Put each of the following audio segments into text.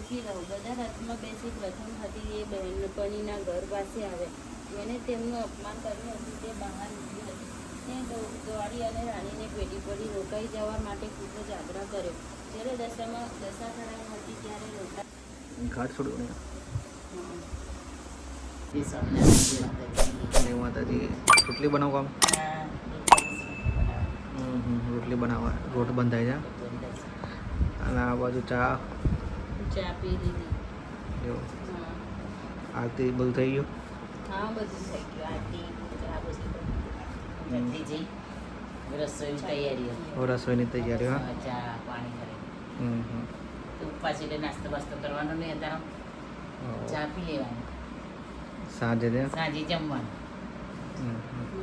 સુખી રહો. બધા રથમાં બેસી પ્રથમ હતી એ બહેનપણીના ઘર પાસે આવે. જેને તેમનું અપમાન કર્યું હતું તે બહાર નીકળી હતી. તે દ્વારી અને રાણીને પેટી પડી રોકાઈ જવા માટે ખૂબ જ આગ્રહ કર્યો. જ્યારે દશા થરામ હતી ત્યારે ઘાટ છોડ્યો ને માતાજી રોટલી બનાવો કામ રોટલી બનાવવા રોટ બંધાય છે અને આ બાજુ ચા પી લીધી. એવું આરતી બધું થઈ ગયું. હા બધું થઈ ગયું. આરતી પૂજા બધું રસોઈની તૈયારીઓ. રસોઈની તૈયારી હા ચા પાણી કરે તો પાછી એટલે નાસ્તો બાસ્તો કરવાનો નહીં અત્યારે ચા પી લેવાની સાંજે સાંજે જમવાનું.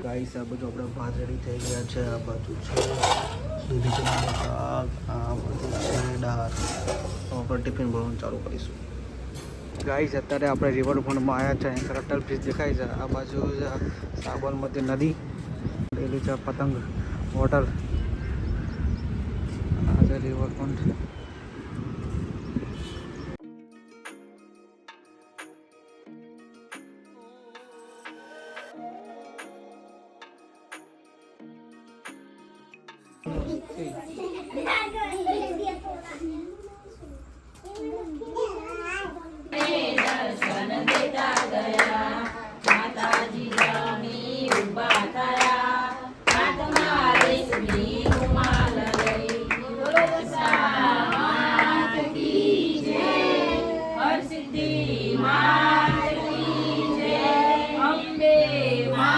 ગાઈસ આ બધું આપણે ભાત રેડી થઈ ગયા છે. આ બાજુ છે દૂધી ચણાનું શાક, આ બધું છે દાળ. આપણે ટિફિન ભરવાનું ચાલુ કરીશું. ગાઈસ અત્યારે આપણે રિવરફ્રન્ટમાં આવ્યા છે. અહીં અટલ બ્રિજ દેખાય છે. આ બાજુ સાબરમતી નદી પેલું છે પતંગ હોટલ. આ છે રિવરફ્રન્ટ.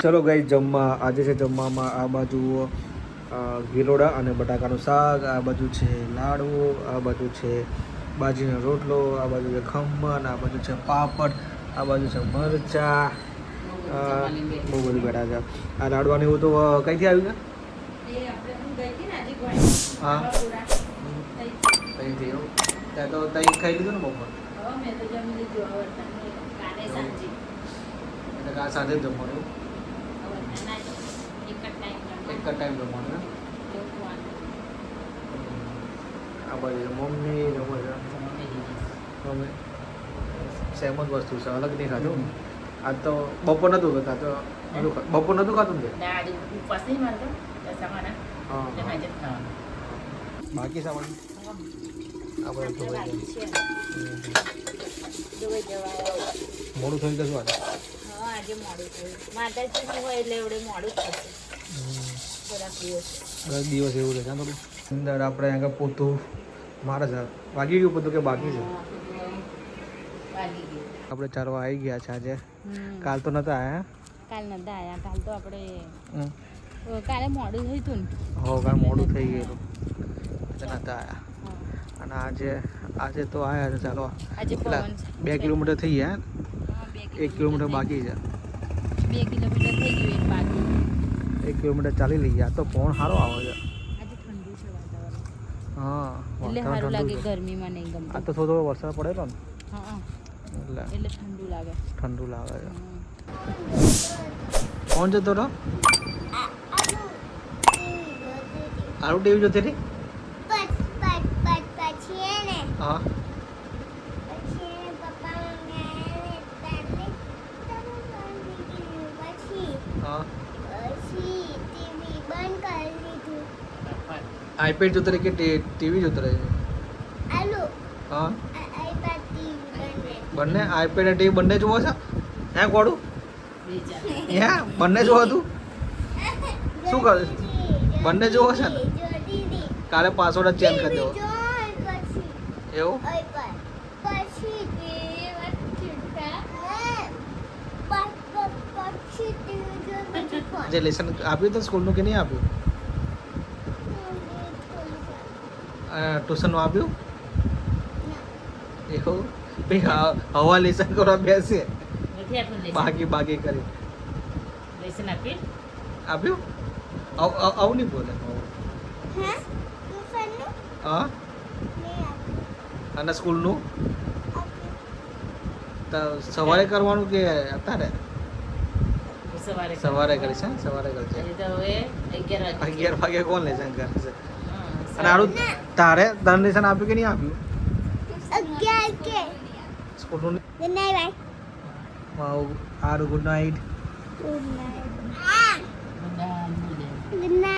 ચલો ગાઈસ જમવા આજે છે જમવામાં આ બાજુ ગીરોડા અને બટાકાનું શાક, આ બાજુ છે લાડવો, આ બાજુ છે બાજીનો રોટલો, આ બાજુ છે ખમણ, આ બાજુ છે પાપડ, આ બાજુ છે મરચા. બહુ બધું બેઠા છે. આ લાડવાની એવું તો કઈથી આવ્યું છે? હા તઈથી એવું ત્યાં તો તઈ ખાઈ લીધું ને બપોર એટલે આ સાથે જ જમવાનું એક જ ટાઈમ જમવાનું ને. આ બાજુ મમ્મી જમો છે મમ્મી સેમ જ વસ્તુ છે અલગ નહીં ખાધું. આજ તો બપોર નહોતું ખાતા તો બપોર નહોતું ખાતું ને હા બાકી સામાન આપણે મોડું થઈ જશું આજે. આજે મોડું થયું. માતાજી હોય એટલે એવડે મોડું થશે. થોડાક દિવસ 10 દિવસ એવું રહે થોડું અંદર આપણે આગળ પોતું મારે છે. વાગી ગયું પોતું કે બાકી છે? આપણે ચારવા આવી ગયા છે આજે. કાલ તો નતા આયા. કાલ નતા આયા. કાલ તો આપણે કાલે મોડું થયું હતું ને. હો કાલ મોડું થઈ ગયેલું એટલે નતા આયા. અને આજે તો આયા છે. ચાલો આજે 2 કિલોમીટર થઈ ગયા. 1 કિલોમીટર બાકી છે. 2 કિલોમીટર થઈ ગયું એક બાકી. 1 કિલોમીટર ચાલી લઈએ. આ તો પવન સારો આવે છે. આજે ઠંડુ છે વાતાવરણ. હા એટલે સારું લાગે. ગરમીમાં નહીં ગમતું. આ તો થોડો વરસાદ પડેલો ને હા એટલે ઠંડુ લાગે. ઠંડુ લાગે છે. કોણ જતો હતો? આરું ટીવી જોતી હતી. હા આઈપેડ જોતો રહે કે ટીવી જોતો રહે? હા બંને આઈપેડ અને ટીવી બંને જોવો છે? હે કોડું હે બંને જોવો તું? શું કરે છે? બંને જોવો છે ને? કાલે પાસવર્ડ ચેન્જ કરી દેવો એવું? જે લેસન આપ્યું તો સ્કૂલનું કે નહીં આપ્યું? ટ્યુશનનું આપ્યું? એવું ભાઈ હવા લેસન કરવા બેસે બાકી કરી આપ્યું? આવું નહીં બોલે. હા અને સ્કૂલનું તો સવારે કરવાનું કે અત્યારે? સવારે કરીશ. સવારે કરશે. 11 વાગે કોણ લેસન કરે છે? અને આરું તારે લેસન આપ્યું કે નહીં આપ્યું? 11 કે Good Good night, bye. Mau, good night. Good night. બધા Good